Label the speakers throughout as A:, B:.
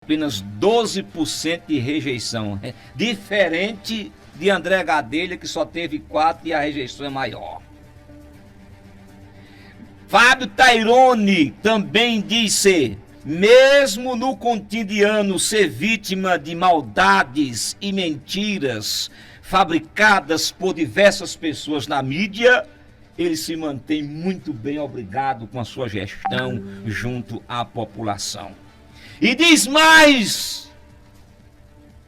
A: apenas 12% de rejeição. Diferente de André Gadelha, que só teve 4% e a rejeição é maior. Fábio Tairone também disse, mesmo no cotidiano ser vítima de maldades e mentiras fabricadas por diversas pessoas na mídia, ele se mantém muito bem, obrigado, com a sua gestão junto à população. E diz mais,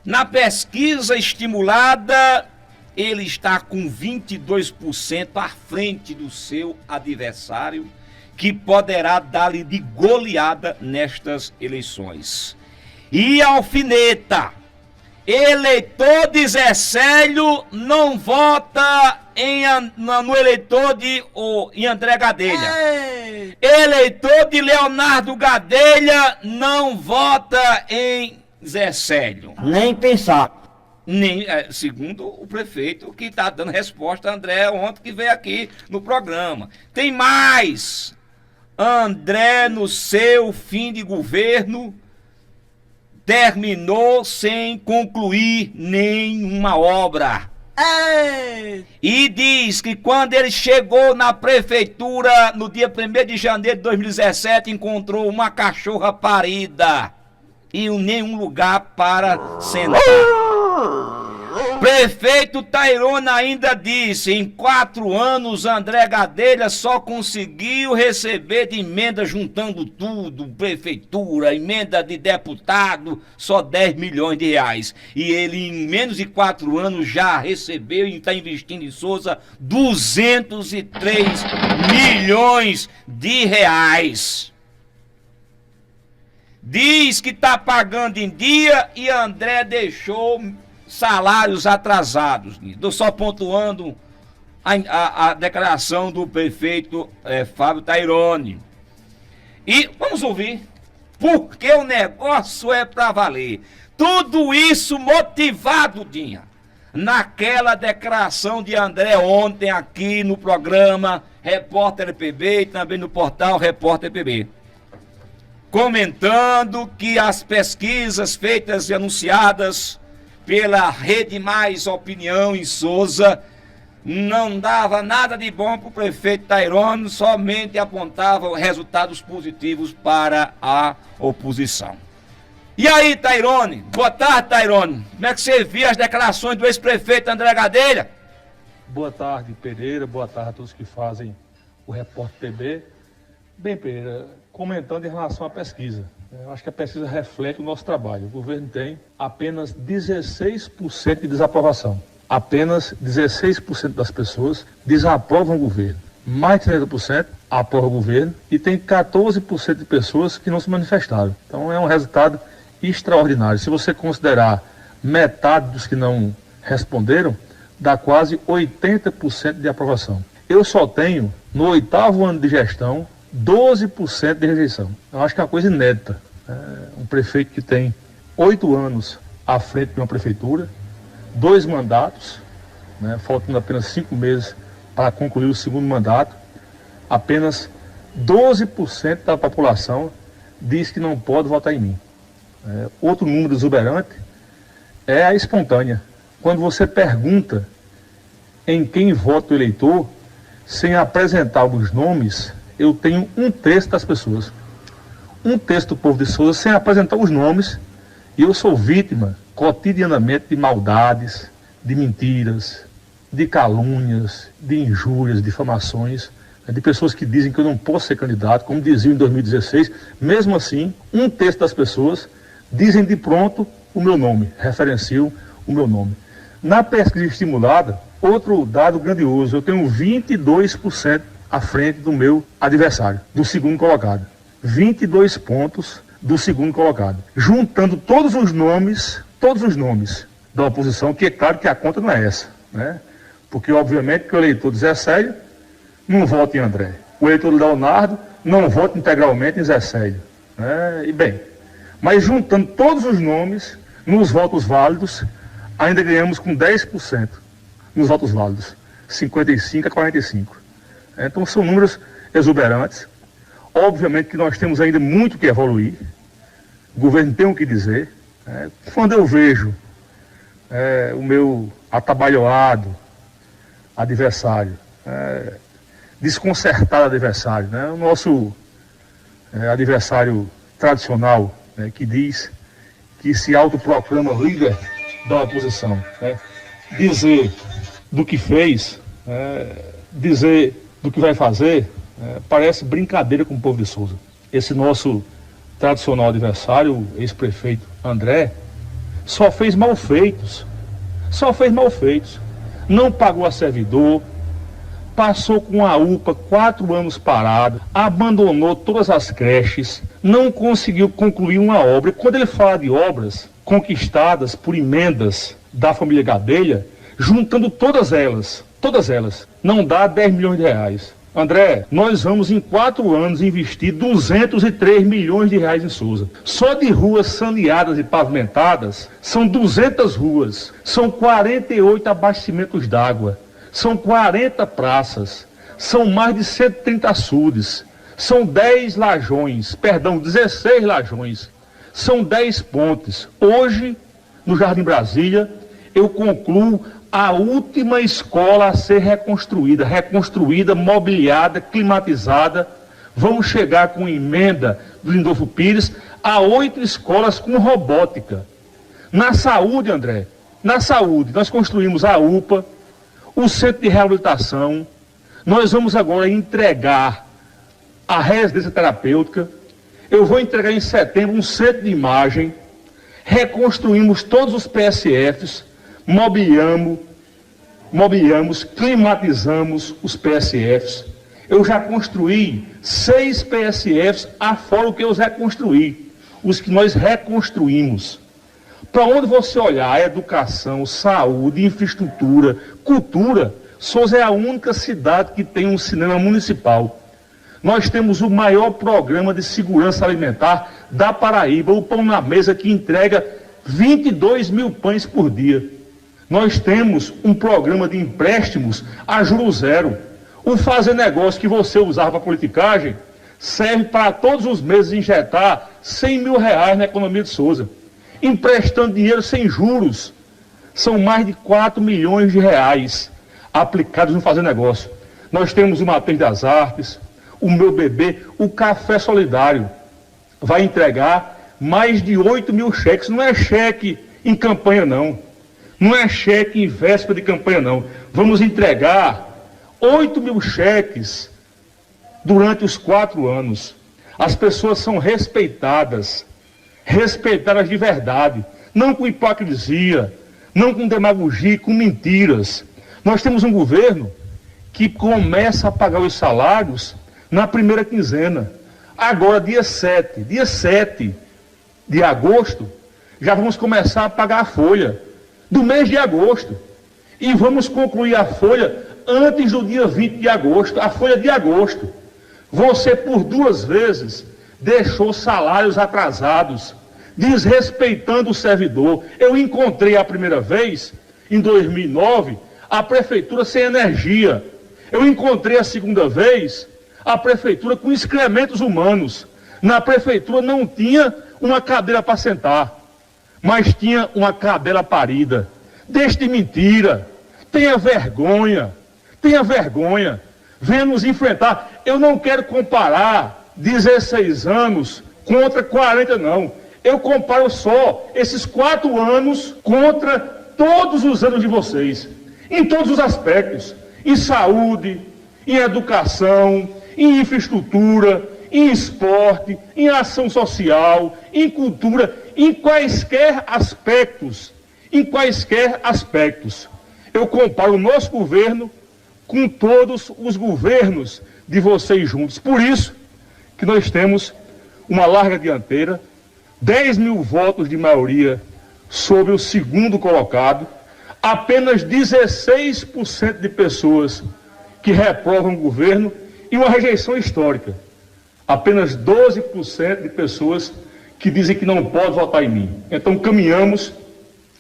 A: na pesquisa estimulada, ele está com 22% à frente do seu adversário, que poderá dar-lhe de goleada nestas eleições. E alfineta, eleitor de Zé Célio não vota no eleitor em André Gadelha. Ei. Eleitor de Leonardo Gadelha não vota em Zé Célio.
B: Nem pensar.
A: Segundo o prefeito, que está dando resposta a André ontem, que veio aqui no programa. Tem mais. André, no seu fim de governo, terminou sem concluir nenhuma obra. Ei. E diz que quando ele chegou na prefeitura no dia 1º de janeiro de 2017, encontrou uma cachorra parida e nenhum lugar para sentar. Prefeito Tairone ainda disse, em 4 anos André Gadelha só conseguiu receber de emenda, juntando tudo, prefeitura, emenda de deputado, só 10 milhões de reais. E ele em menos de 4 anos já recebeu e está investindo em Souza 203 milhões de reais. Diz que está pagando em dia e André deixou salários atrasados. Estou só pontuando a declaração do prefeito Fábio Tairone. E vamos ouvir, porque o negócio é para valer. Tudo isso motivado, Dinha, naquela declaração de André ontem aqui no programa Repórter PB e também no portal Repórter PB. Comentando que as pesquisas feitas e anunciadas pela Rede Mais Opinião em Souza não dava nada de bom para o prefeito Tairone, somente apontava resultados positivos para a oposição. E aí, Tairone? Boa tarde, Tairone. Como é que você viu as declarações do ex-prefeito André Gadelha?
C: Boa tarde, Pereira. Boa tarde a todos que fazem o Repórter PB. Bem, Pereira, comentando em relação à pesquisa. Eu acho que a pesquisa reflete o nosso trabalho. O governo tem apenas 16% de desaprovação. Apenas 16% das pessoas desaprovam o governo. Mais de 30% aprovam o governo e tem 14% de pessoas que não se manifestaram. Então é um resultado extraordinário. Se você considerar metade dos que não responderam, dá quase 80% de aprovação. Eu só tenho, no 8º ano de gestão, 12% de rejeição. Eu acho que é uma coisa inédita. Um prefeito que tem 8 anos à frente de uma prefeitura, 2 mandatos, faltando apenas 5 meses para concluir o 2º mandato, apenas 12% da população diz que não pode votar em mim. Outro número exuberante é a espontânea. Quando você pergunta em quem vota o eleitor, sem apresentar os nomes, eu tenho 1/3 das pessoas. 1/3 do povo de Souza sem apresentar os nomes, e eu sou vítima cotidianamente de maldades, de mentiras, de calúnias, de injúrias, de difamações, de pessoas que dizem que eu não posso ser candidato, como diziam em 2016. Mesmo assim, 1/3 das pessoas dizem de pronto o meu nome, referenciam o meu nome. Na pesquisa estimulada, outro dado grandioso, eu tenho 22% à frente do meu adversário, do 2º colocado. 22 pontos do 2º colocado. Juntando todos os nomes da oposição, que é claro que a conta não é essa, Porque, obviamente, que o eleitor de Zé Célio não vota em André. O eleitor do Leonardo não vota integralmente em Zé Célio. E bem, mas juntando todos os nomes, nos votos válidos, ainda ganhamos com 10% nos votos válidos. 55-45. Então são números exuberantes. Obviamente que nós temos ainda muito que evoluir. o governo tem o que dizer. Quando eu vejo o meu atabalhoado adversário, desconcertado adversário, né? O nosso adversário tradicional, né, que diz que se autoproclama líder da oposição, né? Dizer do que fez, dizer do que vai fazer, parece brincadeira com o povo de Souza. Esse nosso tradicional adversário, o ex-prefeito André, só fez malfeitos, não pagou a servidor, passou com a UPA 4 anos parado, abandonou todas as creches, não conseguiu concluir uma obra. E quando ele fala de obras conquistadas por emendas da família Gadelha, juntando todas elas, não dá 10 milhões de reais. André, nós vamos em 4 anos investir 203 milhões de reais em Souza. Só de ruas saneadas e pavimentadas, são 200 ruas, são 48 abastecimentos d'água, são 40 praças, são mais de 130 açudes, são 16 lajões, são 10 pontes. Hoje, no Jardim Brasília, eu concluo a última escola a ser reconstruída, mobiliada, climatizada. Vamos chegar com emenda do Lindolfo Pires a 8 escolas com robótica. Na saúde, André, nós construímos a UPA, o centro de reabilitação. Nós vamos agora entregar a residência terapêutica. Eu vou entregar em setembro um centro de imagem. Reconstruímos todos os PSFs, mobiliamos, climatizamos os PSFs. Eu já construí 6 PSFs, afora o que eu reconstruí, os que nós reconstruímos. Para onde você olhar, educação, saúde, infraestrutura, cultura, Souza é a única cidade que tem um cinema municipal. Nós temos o maior programa de segurança alimentar da Paraíba, o Pão na Mesa, que entrega 22 mil pães por dia. Nós temos um programa de empréstimos a juros zero. O Fazer Negócio que você usava para politicagem serve para todos os meses injetar 100 mil reais na economia de Souza, emprestando dinheiro sem juros. São mais de 4 milhões de reais aplicados no Fazer Negócio. Nós temos o Matheus das Artes, o Meu Bebê, o Café Solidário. Vai entregar mais de 8 mil cheques. Não é cheque em campanha, não. Não é cheque em véspera de campanha, não. Vamos entregar 8 mil cheques durante os 4 anos. As pessoas são respeitadas de verdade, não com hipocrisia, não com demagogia, com mentiras. Nós temos um governo que começa a pagar os salários na primeira quinzena. Agora, dia 7 de agosto, já vamos começar a pagar a folha do mês de agosto. E vamos concluir a folha antes do dia 20 de agosto, a folha de agosto. Você, por 2 vezes, deixou salários atrasados, desrespeitando o servidor. Eu encontrei a primeira vez, em 2009, a prefeitura sem energia. Eu encontrei a segunda vez, a prefeitura com excrementos humanos. Na prefeitura não tinha uma cadeira para sentar, mas tinha uma cadela parida. Deixe de mentira, tenha vergonha, venha nos enfrentar. Eu não quero comparar 16 anos contra 40, não. Eu comparo só esses 4 anos contra todos os anos de vocês, em todos os aspectos, em saúde, em educação, em infraestrutura, em esporte, em ação social, em cultura, em quaisquer aspectos. Eu comparo o nosso governo com todos os governos de vocês juntos. Por isso que nós temos uma larga dianteira, 10 mil votos de maioria sobre o segundo colocado, apenas 16% de pessoas que reprovam o governo e uma rejeição histórica. Apenas 12% de pessoas que dizem que não pode votar em mim. Então caminhamos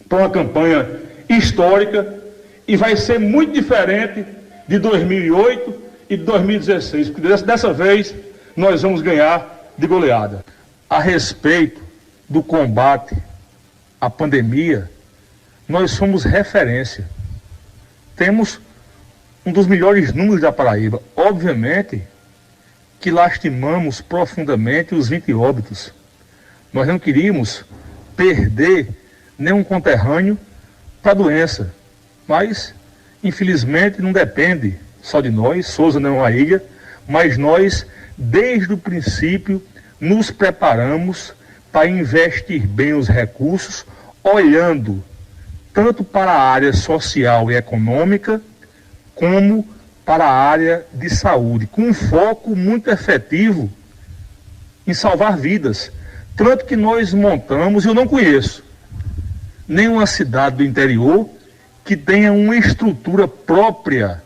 C: para uma campanha histórica e vai ser muito diferente de 2008 e de 2016, porque dessa vez nós vamos ganhar de goleada. A respeito do combate à pandemia, nós somos referência. Temos um dos melhores números da Paraíba. Obviamente que lastimamos profundamente os 20 óbitos. Nós não queríamos perder nenhum conterrâneo para a doença, mas infelizmente não depende só de nós. Souza não é uma ilha, mas nós desde o princípio nos preparamos para investir bem os recursos, olhando tanto para a área social e econômica como para a área de saúde, com um foco muito efetivo em salvar vidas. Tanto que nós montamos, eu não conheço nenhuma cidade do interior que tenha uma estrutura própria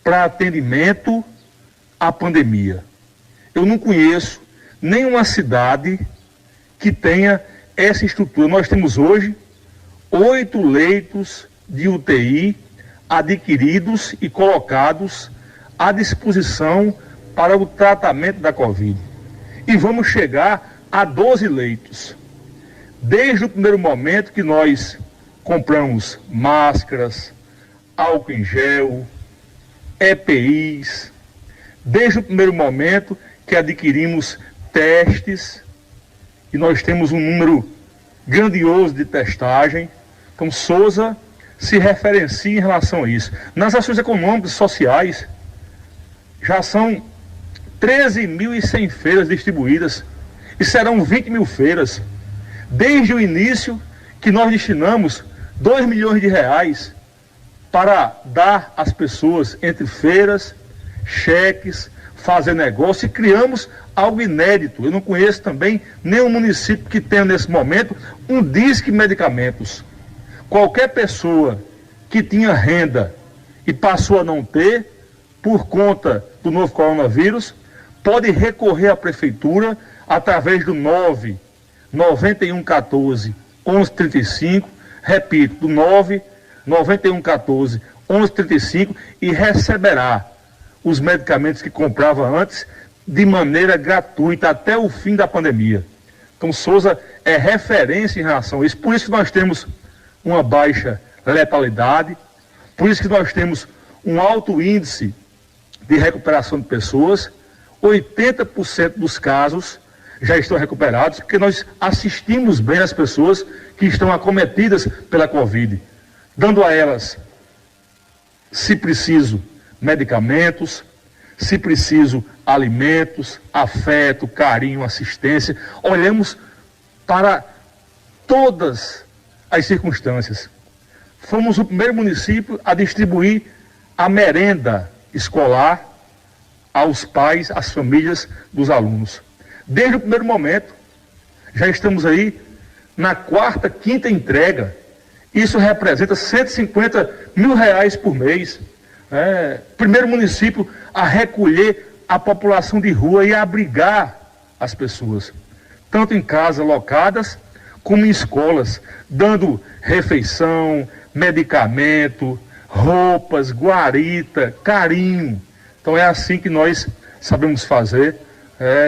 C: para atendimento à pandemia. Eu não conheço nenhuma cidade que tenha essa estrutura. Nós temos hoje 8 leitos de UTI adquiridos e colocados à disposição para o tratamento da Covid. E vamos chegar a 12 leitos. Desde o primeiro momento que nós compramos máscaras, álcool em gel, EPIs, desde o primeiro momento que adquirimos testes, e nós temos um número grandioso de testagem. Então, Souza se referencia em relação a isso. Nas ações econômicas e sociais, já são 13.100 feiras distribuídas e serão 20 mil feiras. Desde o início que nós destinamos 2 milhões de reais para dar às pessoas entre feiras, cheques, fazer negócio, e criamos algo inédito. Eu não conheço também nenhum município que tenha nesse momento um Disque Medicamentos. Qualquer pessoa que tinha renda e passou a não ter por conta do novo coronavírus, pode recorrer à prefeitura através do 99114 1135, repito, do 99114 1135, e receberá os medicamentos que comprava antes de maneira gratuita até o fim da pandemia. Então, Souza é referência em relação a isso. Por isso que nós temos uma baixa letalidade, por isso que nós temos um alto índice de recuperação de pessoas. 80% dos casos já estão recuperados, porque nós assistimos bem as pessoas que estão acometidas pela Covid, dando a elas, se preciso, medicamentos, se preciso, alimentos, afeto, carinho, assistência. Olhamos para todas as circunstâncias. Fomos o primeiro município a distribuir a merenda escolar aos pais, às famílias dos alunos. Desde o primeiro momento, já estamos aí na 4ª, 5ª entrega. Isso representa 150 mil reais por mês. Primeiro município a recolher a população de rua e a abrigar as pessoas, tanto em casas locadas como em escolas, dando refeição, medicamento, roupas, guarita, carinho. Então é assim que nós sabemos fazer,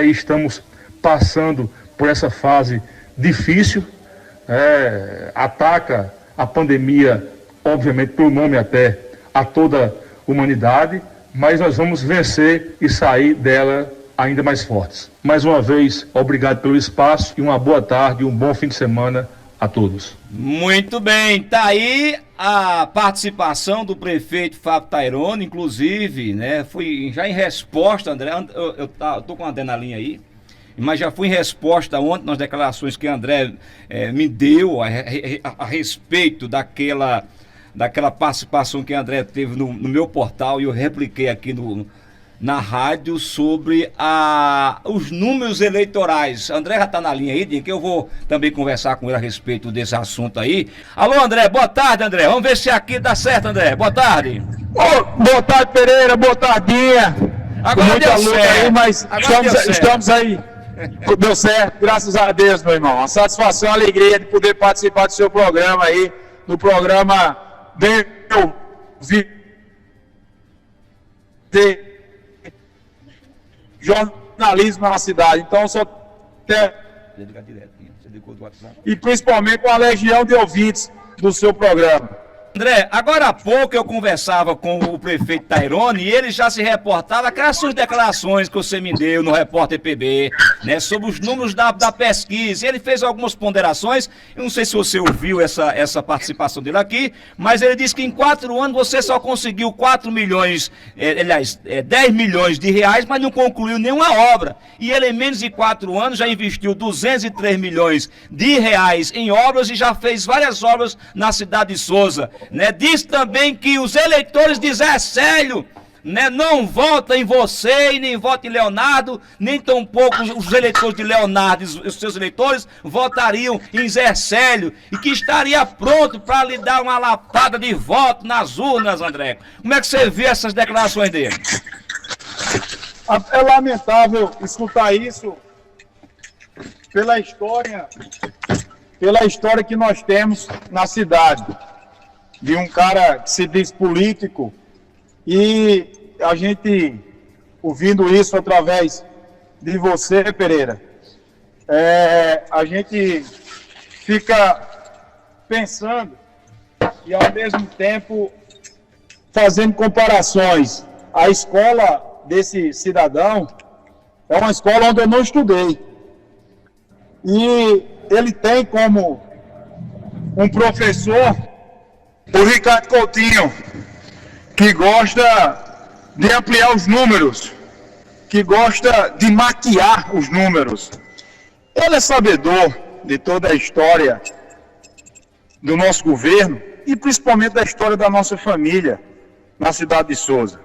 C: e estamos passando por essa fase difícil. Ataca a pandemia, obviamente, pelo nome até, a toda a humanidade, mas nós vamos vencer e sair dela ainda mais fortes. Mais uma vez, obrigado pelo espaço e uma boa tarde e um bom fim de semana a todos.
A: Muito bem, tá aí a participação do prefeito Fábio Tairone, inclusive, né, fui já em resposta, André, eu tô com a André na linha aí, mas já fui em resposta ontem nas declarações que André me deu a respeito daquela participação que André teve no meu portal, e eu repliquei aqui na rádio sobre os números eleitorais. André já está na linha aí, que eu vou também conversar com ele a respeito desse assunto aí. Alô, André, boa tarde, André. Vamos ver se aqui dá certo, André. Boa tarde.
B: Boa tarde, Pereira. Boa tardinha.
A: Agora
B: muita
A: deu
B: luta
A: certo.
B: aí, mas estamos aí. Deu certo, graças a Deus, meu irmão. Uma satisfação, uma alegria de poder participar do seu programa aí, no programa de jornalismo na cidade. Então, só e principalmente com a legião de ouvintes do seu programa.
A: André, agora há pouco eu conversava com o prefeito Tairone e ele já se reportava aquelas suas declarações que você me deu no Repórter PB, né, sobre os números da pesquisa. Ele fez algumas ponderações, eu não sei se você ouviu essa participação dele aqui, mas ele disse que em 4 anos você só conseguiu 4 milhões, 10 milhões de reais, mas não concluiu nenhuma obra. E ele em menos de 4 anos já investiu 203 milhões de reais em obras e já fez várias obras na cidade de Souza. Né, diz também que os eleitores de Zé Célio, né, não votam em você e nem votam em Leonardo, nem tampouco os eleitores de Leonardo, os seus eleitores, votariam em Zé Célio e que estaria pronto para lhe dar uma lapada de voto nas urnas, André. Como é que você vê essas declarações dele?
B: É lamentável escutar isso pela história que nós temos na cidade. De um cara que se diz político, e a gente, ouvindo isso através de você, Pereira, a gente fica pensando e ao mesmo tempo fazendo comparações. A escola desse cidadão é uma escola onde eu não estudei, e ele tem como um professor o Ricardo Coutinho, que gosta de ampliar os números, que gosta de maquiar os números. Ele é sabedor de toda a história do nosso governo e principalmente da história da nossa família na cidade de Souza.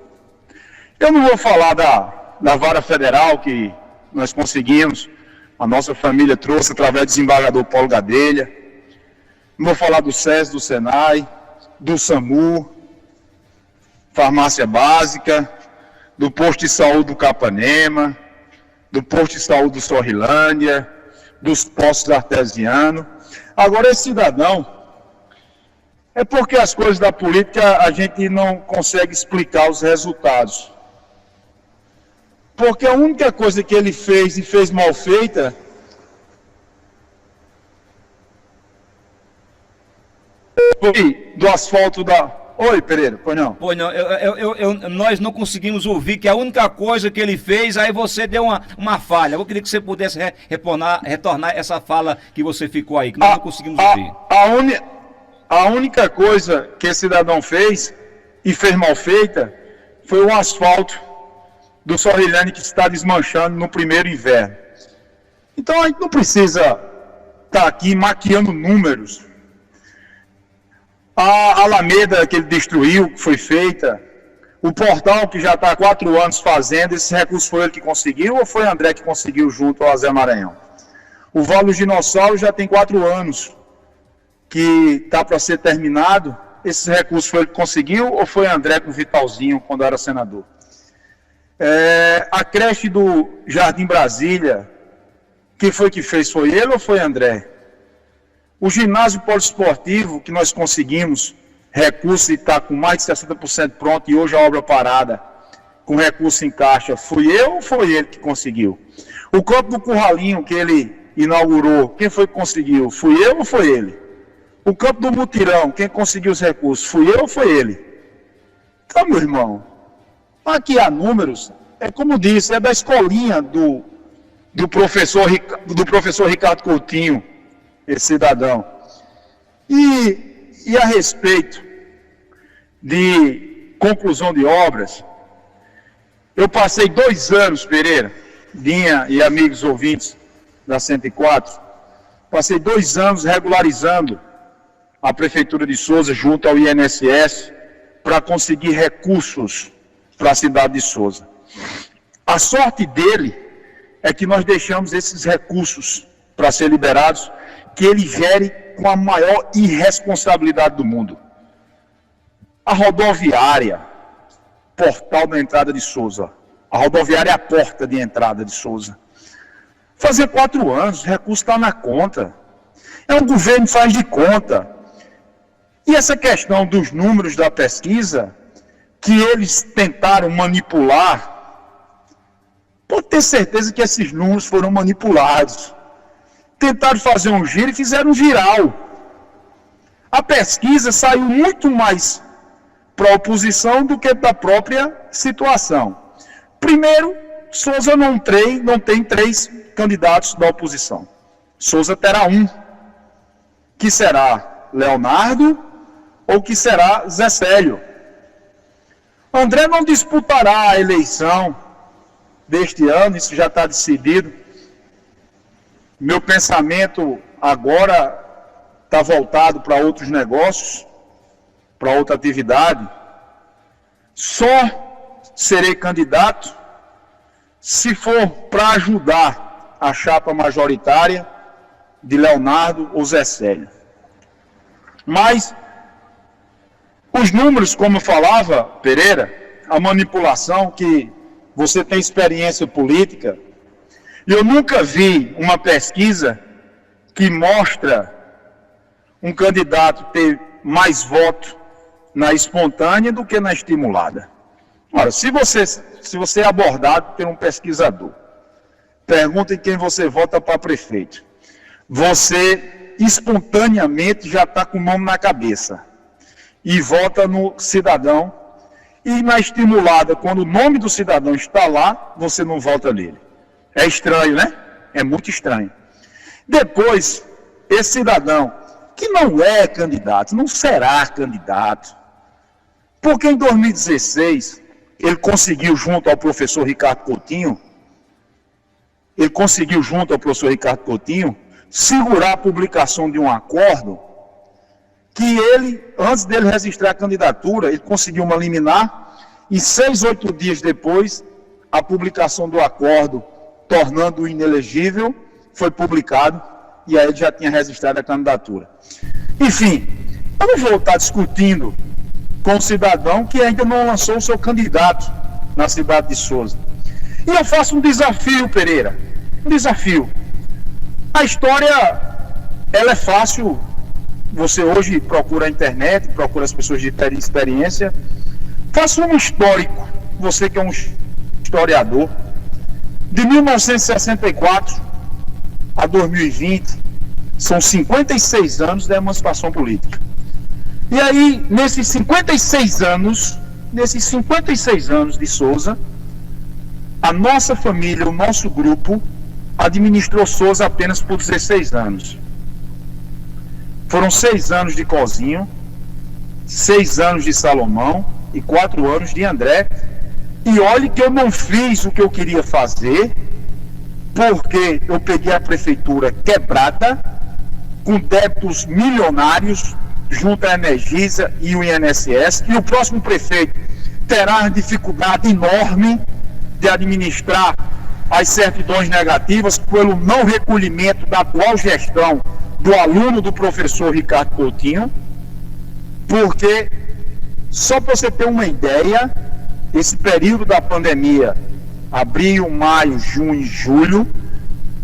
B: Eu não vou falar da vara federal que nós conseguimos, a nossa família trouxe através do desembargador Paulo Gadelha. Não vou falar do SES, do SENAI, do SAMU, farmácia básica, do posto de saúde do Capanema, do posto de saúde do Sorrilândia, dos postos artesianos. Agora, esse cidadão, é porque as coisas da política a gente não consegue explicar os resultados. Porque a única coisa que ele fez e fez mal feita foi do asfalto da... Oi, Pereira, pois não?
A: Pois não, nós não conseguimos ouvir, que a única coisa que ele fez, aí você deu uma falha. Eu queria que você pudesse retornar essa fala que você ficou aí, que nós não conseguimos ouvir.
B: A única coisa que esse cidadão fez, e fez mal feita, foi o asfalto do Sorrilândia que está desmanchando no primeiro inverno. Então a gente não precisa estar aqui maquiando números. A Alameda que ele destruiu, que foi feita, o portal que já está há 4 anos fazendo, esse recurso foi ele que conseguiu ou foi André que conseguiu junto ao Zé Maranhão? O Vale do Dinossauro já tem 4 anos que está para ser terminado, esse recurso foi ele que conseguiu ou foi André com o Vitalzinho quando era senador? A creche do Jardim Brasília, quem foi que fez? Foi ele ou foi André? O ginásio poliesportivo, que nós conseguimos recurso e está com mais de 60% pronto e hoje a obra parada, com recurso em caixa, fui eu ou foi ele que conseguiu? O campo do Curralinho, que ele inaugurou, quem foi que conseguiu? Fui eu ou foi ele? O campo do Mutirão, quem conseguiu os recursos? Fui eu ou foi ele? Então, meu irmão, aqui há números, é como disse, é da escolinha do professor Ricardo Coutinho, esse cidadão. E a respeito de conclusão de obras, eu passei 2 anos, Pereira, Dinha e amigos ouvintes da 104, passei 2 anos regularizando a Prefeitura de Souza junto ao INSS para conseguir recursos para a cidade de Souza. A sorte dele é que nós deixamos esses recursos para ser liberados, que ele gere com a maior irresponsabilidade do mundo. A rodoviária, portal da entrada de Souza. A rodoviária é a porta de entrada de Souza. Fazer 4 anos, o recurso está na conta. É um governo que faz de conta. E essa questão dos números da pesquisa, que eles tentaram manipular, pode ter certeza que esses números foram manipulados. tentaram fazer um giro e fizeram um viral. A pesquisa saiu muito mais para a oposição do que da própria situação. Primeiro, Souza não tem 3 candidatos da oposição. Souza terá um, que será Leonardo ou que será Zé Célio. André não disputará a eleição deste ano, isso já está decidido. Meu pensamento agora está voltado para outros negócios, para outra atividade. Só serei candidato se for para ajudar a chapa majoritária de Leonardo ou Zé Célio. Mas os números, como falava Pereira, a manipulação, que você tem experiência política, e eu nunca vi uma pesquisa que mostra um candidato ter mais voto na espontânea do que na estimulada. Ora, se você é abordado por um pesquisador, pergunta em quem você vota para prefeito, você espontaneamente já está com o nome na cabeça e vota no cidadão, e na estimulada, quando o nome do cidadão está lá, você não vota nele. É estranho, né? É muito estranho. Depois, esse cidadão, que não é candidato, não será candidato, porque em 2016, ele conseguiu, junto ao professor Ricardo Coutinho, segurar a publicação de um acordo que ele, antes dele registrar a candidatura, ele conseguiu uma liminar, e 6, 8 dias depois, a publicação do acordo, tornando-o inelegível, foi publicado, e aí ele já tinha registrado a candidatura. Enfim, eu não vou estar discutindo com um cidadão que ainda não lançou o seu candidato na cidade de Souza. E eu faço um desafio, Pereira, um desafio. A história, ela é fácil. Você hoje procura a internet, procura as pessoas de ter experiência. Faça um histórico, você que é um historiador, de 1964 a 2020, são 56 anos da emancipação política. E aí, nesses 56 anos de Souza, a nossa família, o nosso grupo, administrou Souza apenas por 16 anos. Foram 6 anos de Cozinho, 6 anos de Salomão e 4 anos de André. E olhe que eu não fiz o que eu queria fazer, porque eu peguei a prefeitura quebrada, com débitos milionários, junto à Energisa e o INSS, e o próximo prefeito terá dificuldade enorme de administrar as certidões negativas pelo não recolhimento da atual gestão do aluno do professor Ricardo Coutinho, porque, só para você ter uma ideia, esse período da pandemia, abril, maio, junho e julho,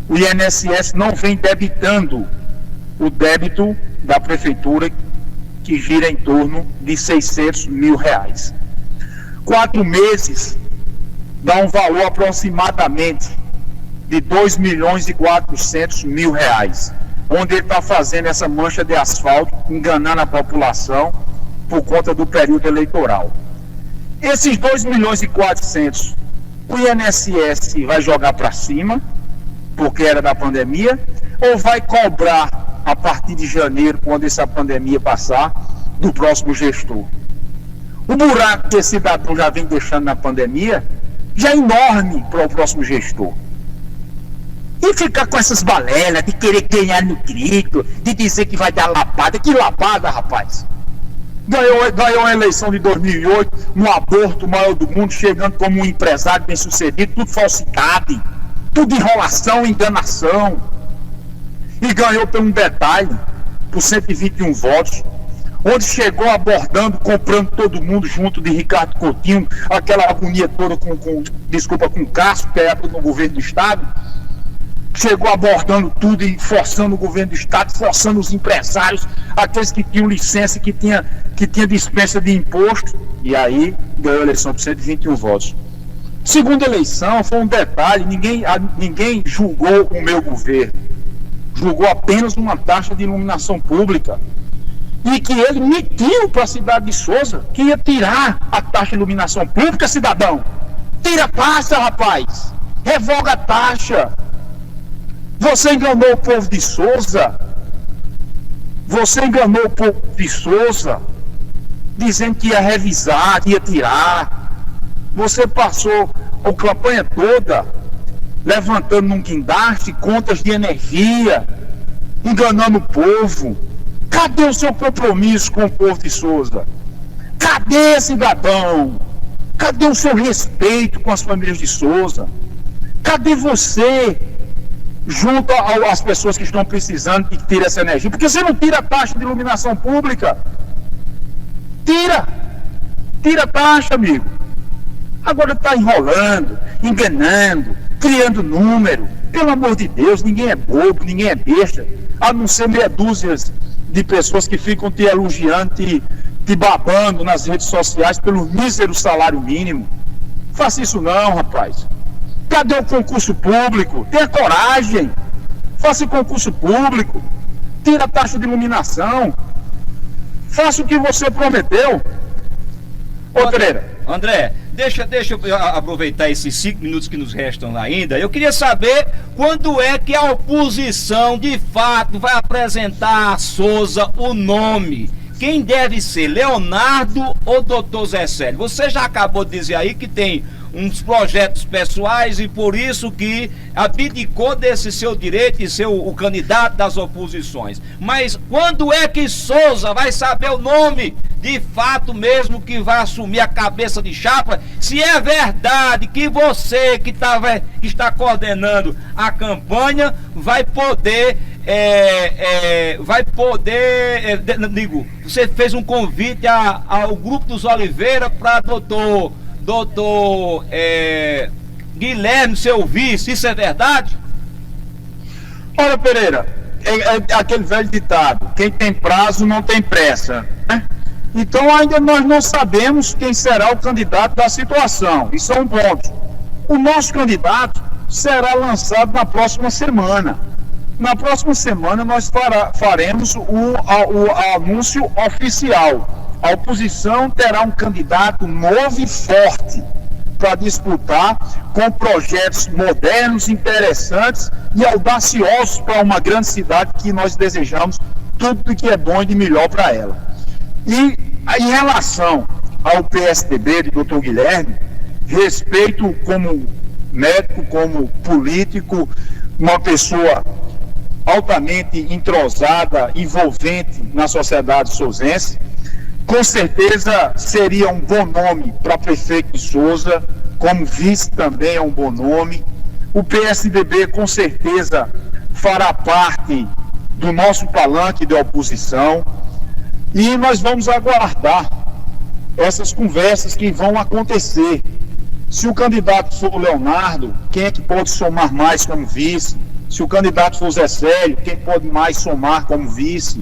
B: o INSS não vem debitando o débito da prefeitura, que gira em torno de R$600 mil. 4 meses dá um valor aproximadamente de R$2.400.000, onde ele está fazendo essa mancha de asfalto, enganando a população por conta do período eleitoral. Esses 2.400.000, o INSS vai jogar para cima, porque era da pandemia, ou vai cobrar a partir de janeiro, quando essa pandemia passar, do próximo gestor. O buraco que esse cidadão já vem deixando na pandemia já é enorme para o próximo gestor. E ficar com essas balelas de querer ganhar no grito, de dizer que vai dar lapada. Que lapada, rapaz? Ganhou a eleição de 2008, no aborto maior do mundo, chegando como um empresário bem-sucedido, tudo falsidade, tudo enrolação, enganação. E ganhou por um detalhe, por 121 votos, onde chegou abordando, comprando todo mundo junto de Ricardo Coutinho, aquela agonia toda com Castro, que é no governo do Estado. Chegou abordando tudo e forçando o governo do Estado, forçando os empresários, aqueles que tinham licença, que tinha dispensa de imposto, e aí ganhou a eleição por 121 votos. Segunda eleição foi um detalhe, ninguém julgou o meu governo, julgou apenas uma taxa de iluminação pública e que ele mentiu para a cidade de Souza que ia tirar a taxa de iluminação pública, cidadão. Tira a taxa, rapaz. Revoga a taxa. Você enganou o povo de Souza. Você enganou o povo de Souza, dizendo que ia revisar, que ia tirar. Você passou a campanha toda levantando num guindaste contas de energia, enganando o povo. Cadê o seu compromisso com o povo de Souza? Cadê, cidadão? Cadê o seu respeito com as famílias de Souza? Cadê você junto às pessoas que estão precisando que tire essa energia? Porque você não tira a taxa de iluminação pública. Tira a taxa, amigo. Agora está enrolando, enganando, criando número. Pelo amor de Deus, ninguém é bobo, ninguém é besta, a não ser meia dúzia de pessoas que ficam te elogiando, te babando nas redes sociais pelo mísero salário mínimo. Faça isso não, rapaz. Cadê o concurso público? Tenha coragem. Faça concurso público. Tira a taxa de iluminação. Faça o que você prometeu. Ô, Pereira.
A: André, deixa eu aproveitar esses 5 minutos que nos restam ainda. Eu queria saber quando é que a oposição, de fato, vai apresentar a Souza o nome. Quem deve ser, Leonardo ou Dr. Zé Célio? Você já acabou de dizer aí que tem uns projetos pessoais e por isso que abdicou desse seu direito de ser o candidato das oposições. Mas quando é que Souza vai saber o nome de fato mesmo que vai assumir a cabeça de chapa? Se é verdade que você que está coordenando a campanha vai poder você fez um convite ao Grupo dos Oliveira para doutor Guilherme, seu vice, isso é verdade?
B: Olha, Pereira, é aquele velho ditado, quem tem prazo não tem pressa, né? Então ainda nós não sabemos quem será o candidato da situação, isso é um ponto. O nosso candidato será lançado na próxima semana. Na próxima semana nós faremos o anúncio oficial. A oposição terá um candidato novo e forte para disputar, com projetos modernos, interessantes e audaciosos para uma grande cidade que nós desejamos tudo que é bom e de melhor para ela. E em relação ao PSDB de Dr. Guilherme, respeito como médico, como político, uma pessoa altamente entrosada, envolvente na sociedade souzense. Com certeza seria um bom nome para prefeito de Souza, como vice também é um bom nome. O PSDB com certeza fará parte do nosso palanque de oposição e nós vamos aguardar essas conversas que vão acontecer. Se o candidato for o Leonardo, quem é que pode somar mais como vice? Se o candidato for o Zé Célio, quem pode mais somar como vice?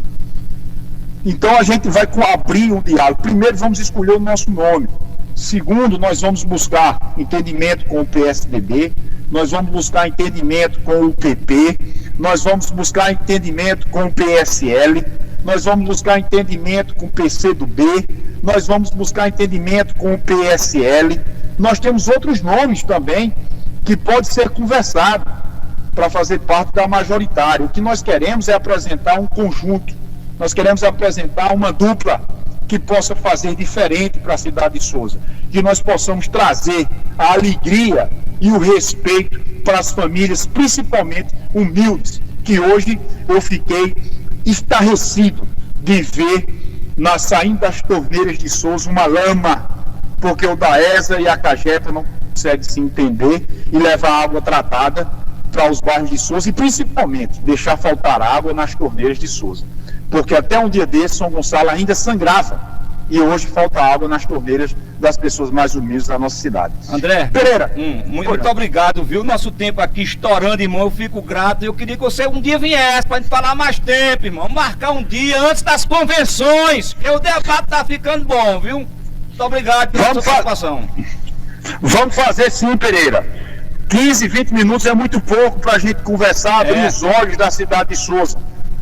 B: Então a gente vai abrir um diálogo. Primeiro vamos escolher o nosso nome. Segundo, nós vamos buscar entendimento com o PSDB, nós vamos buscar entendimento com o PP, nós vamos buscar entendimento com o PSL, nós vamos buscar entendimento com o PCdoB, nós vamos buscar entendimento com o PSL. Nós temos outros nomes também que pode ser conversado para fazer parte da majoritária. O que nós queremos é apresentar um conjunto, nós queremos apresentar uma dupla que possa fazer diferente para a cidade de Souza, que nós possamos trazer a alegria e o respeito para as famílias, principalmente humildes, que hoje eu fiquei estarrecido de ver saindo das torneiras de Souza uma lama, porque o DAESA e a CAGEPA não conseguem se entender e levar água tratada para os bairros de Souza e principalmente deixar faltar água nas torneiras de Souza, porque até um dia desse São Gonçalo ainda sangrava e hoje falta água nas torneiras das pessoas mais humildes da nossa cidade.
A: André
B: Pereira,
A: muito obrigado, viu? Nosso tempo aqui estourando, irmão, eu fico grato. Eu queria que você um dia viesse para a gente falar mais tempo, irmão, marcar um dia antes das convenções, que o debate tá ficando bom, viu? Muito obrigado pela sua participação.
B: Vamos fazer sim, Pereira. 15, 20 minutos é muito pouco para a gente conversar, abrir os olhos da cidade de Souza,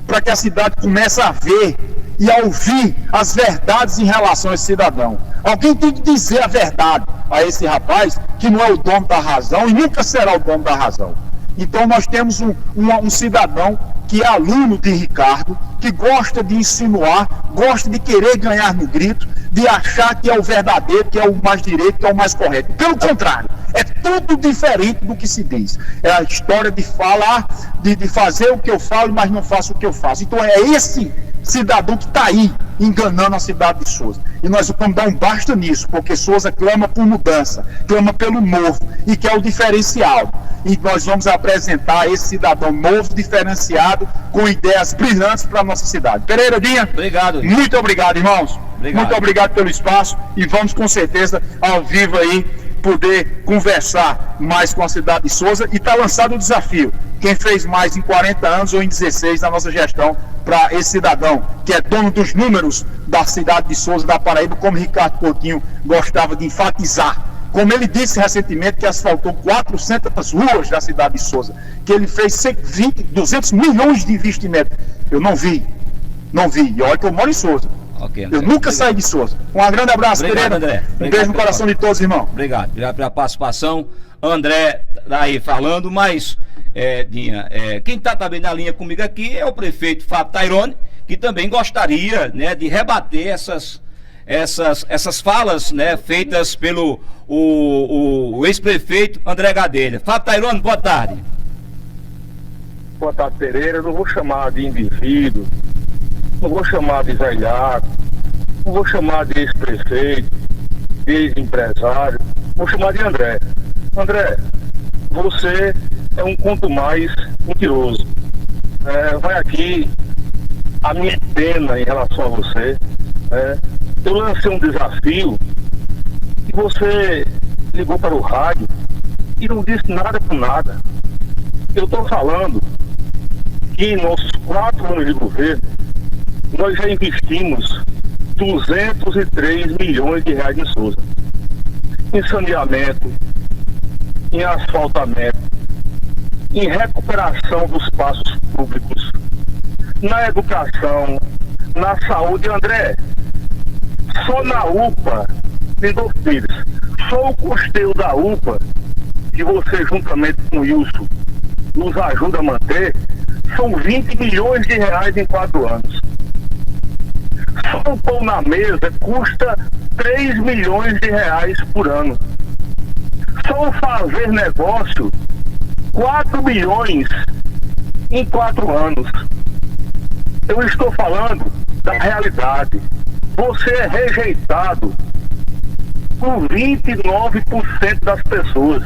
B: para que a cidade comece a ver e a ouvir as verdades em relação a esse cidadão. Alguém tem que dizer a verdade a esse rapaz, que não é o dono da razão e nunca será o dono da razão. Então nós temos um cidadão que é aluno de Ricardo, que gosta de insinuar, gosta de querer ganhar no grito, de achar que é o verdadeiro, que é o mais direito, que é o mais correto. Pelo contrário, é tudo diferente do que se diz. É a história de falar, de fazer o que eu falo, mas não faço o que eu faço. Então é esse cidadão que está aí enganando a cidade de Souza. E nós vamos dar um basta nisso, porque Souza clama por mudança, clama pelo novo, e quer o diferencial. E nós vamos apresentar esse cidadão novo, diferenciado, com ideias brilhantes para a nossa cidade. Pereira Dinha,
A: obrigado.
B: Muito obrigado, irmãos.
A: Obrigado.
B: Muito obrigado pelo espaço e vamos com certeza ao vivo aí poder conversar mais com a cidade de Souza, e está lançado o desafio. Quem fez mais em 40 anos ou em 16 na nossa gestão, para esse cidadão que é dono dos números da cidade de Souza, da Paraíba, como Ricardo Coutinho gostava de enfatizar. Como ele disse recentemente, que asfaltou 400 ruas da cidade de Souza, que ele fez 200 milhões de investimento. Eu não vi. E olha que eu moro em Souza.
A: Okay,
B: eu nunca saí de Souza. Um grande abraço,
A: Pereira. André.
B: Um beijo no coração de todos, irmão.
A: Obrigado pela participação. André tá aí falando, mas Dinha, quem está também na linha comigo aqui é o prefeito Fábio Tairone, que também gostaria, né, de rebater essas falas, né, feitas pelo o ex-prefeito André Gadelha. Fábio Tairone, boa tarde.
D: Boa tarde, Pereira. Eu não vou chamar de indivíduo, não vou chamar de velhaco, não vou chamar de ex-prefeito, de ex-empresário, vou chamar de André. André, você é um quanto mais mentiroso. Vai aqui a minha pena em relação a você. Eu lancei um desafio e você ligou para o rádio e não disse nada com nada. Eu estou falando que em nossos 4 anos de governo nós já investimos 203 milhões de reais em Souza, em saneamento, em asfaltamento, em recuperação dos espaços públicos, na educação, na saúde. André, só na UPA, Lindolfo Pires, só o custeio da UPA, que você juntamente com o Wilson nos ajuda a manter, são 20 milhões de reais em 4 anos. Só o pão na mesa custa 3 milhões de reais por ano. Só o fazer negócio, 4 milhões em 4 anos. Eu estou falando da realidade. Você é rejeitado por 29% das pessoas.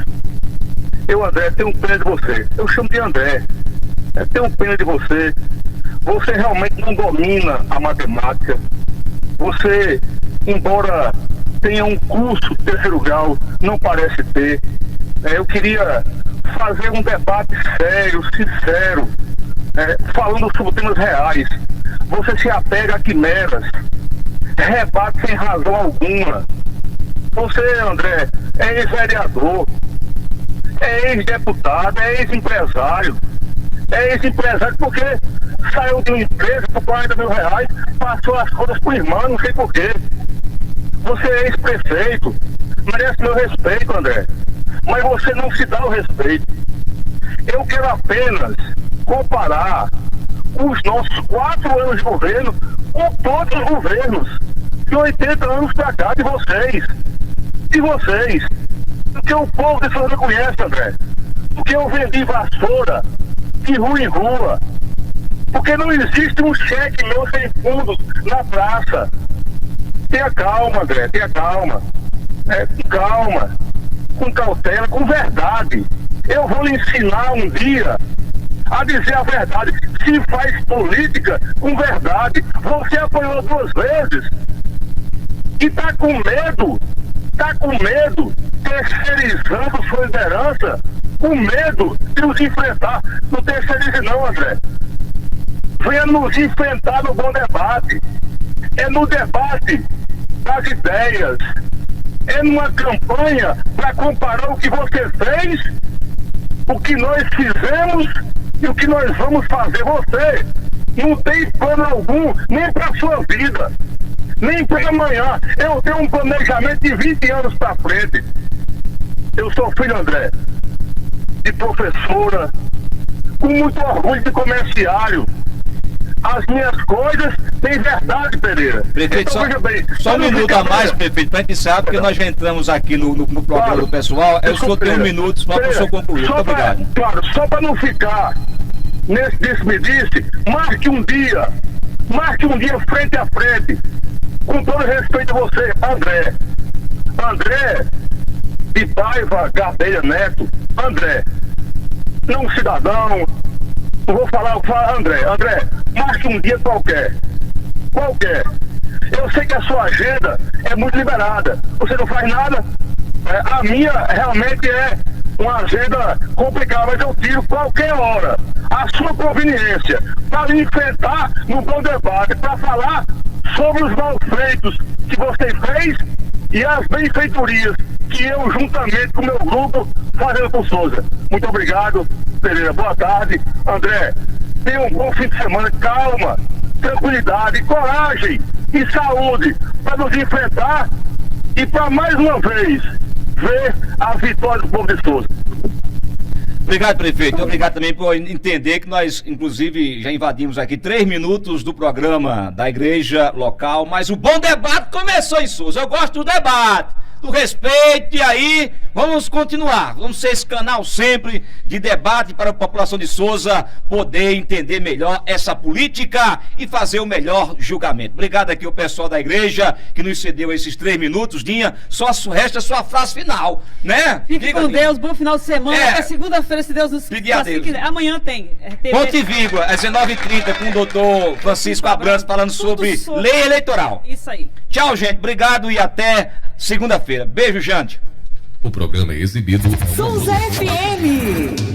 D: Eu, André, tenho pena de você. Eu chamo de André. Eu tenho pena de você. Você realmente não domina a matemática. Você, embora tenha um curso de 3º grau, não parece ter. Eu queria fazer um debate sério, sincero, falando sobre temas reais. Você se apega a quimeras, rebate sem razão alguma. Você, André, é ex-vereador, é ex-deputado, é ex-empresário. É ex-empresário porque saiu de uma empresa por 40 mil reais, passou as contas pro irmão, não sei porquê. Você é ex-prefeito, merece meu respeito, André, mas você não se dá o respeito. Eu quero apenas comparar os nossos 4 anos de governo com todos os governos de 80 anos pra cá, de vocês. Porque o povo de Souza me conhece, André. Porque eu vendi vassoura de rua em rua. Porque não existe um cheque meu sem fundos na praça. Tenha calma, André, tenha calma. Com calma, com cautela, com verdade. Eu vou lhe ensinar um dia a dizer a verdade. Se faz política com verdade. Você apoiou 2 vezes e tá com medo, terceirizando sua liderança, com medo de nos enfrentar. Não terceirize não, André. Venha nos enfrentar no bom debate. É no debate das ideias. É numa campanha para comparar o que você fez o que nós fizemos e o que nós vamos fazer. Você não tem plano algum, nem para sua vida, nem para amanhã. Eu tenho um planejamento de 20 anos para frente. Eu sou filho, André, de professora, com muito orgulho de comerciário. As minhas coisas têm verdade, Pereira.
A: Prefeito,
D: Então, veja bem,
A: só um minuto a mais, prefeito, pra gente saber, porque nós já entramos aqui no programa do pessoal. Eu só tenho um minuto só para o senhor concluir. Muito obrigado.
D: Claro, só para não ficar nesse disse-me-disse, marque um dia frente a frente, com todo respeito a você, André de Paiva Gadelha Neto, André, não um cidadão, não vou falar, André, marque um dia qualquer. Eu sei que a sua agenda é muito liberada, você não faz nada, a minha realmente é uma agenda complicada, mas eu tiro qualquer hora a sua conveniência para me enfrentar no bom debate, para falar sobre os malfeitos que você fez e as benfeitorias que eu, juntamente com o meu grupo, fazendo com Souza. Muito obrigado, Pereira. Boa tarde. André, tenha um bom fim de semana. Calma, tranquilidade, coragem e saúde para nos enfrentar e para mais uma vez ver a vitória do povo de Souza.
A: Obrigado, prefeito. Obrigado também por entender que nós, inclusive, já invadimos aqui 3 minutos do programa da igreja local, mas o bom debate começou em Souza. Eu gosto do debate, do respeito, e aí vamos continuar. Vamos ser esse canal sempre de debate para a população de Souza poder entender melhor essa política e fazer o melhor julgamento. Obrigado aqui ao pessoal da igreja que nos cedeu esses 3 minutos. Dinha, só resta a sua frase final, né?
E: Fique com Deus, bom final de semana. Até segunda-feira, se Deus nos quiser. Amanhã tem.
A: Ponto e vírgula, às 19h30, com o doutor Francisco Abrantes falando sobre lei eleitoral.
E: Isso aí.
A: Tchau, gente. Obrigado e até segunda-feira. Beijo, Jante.
F: O programa é exibido
G: Souza FM.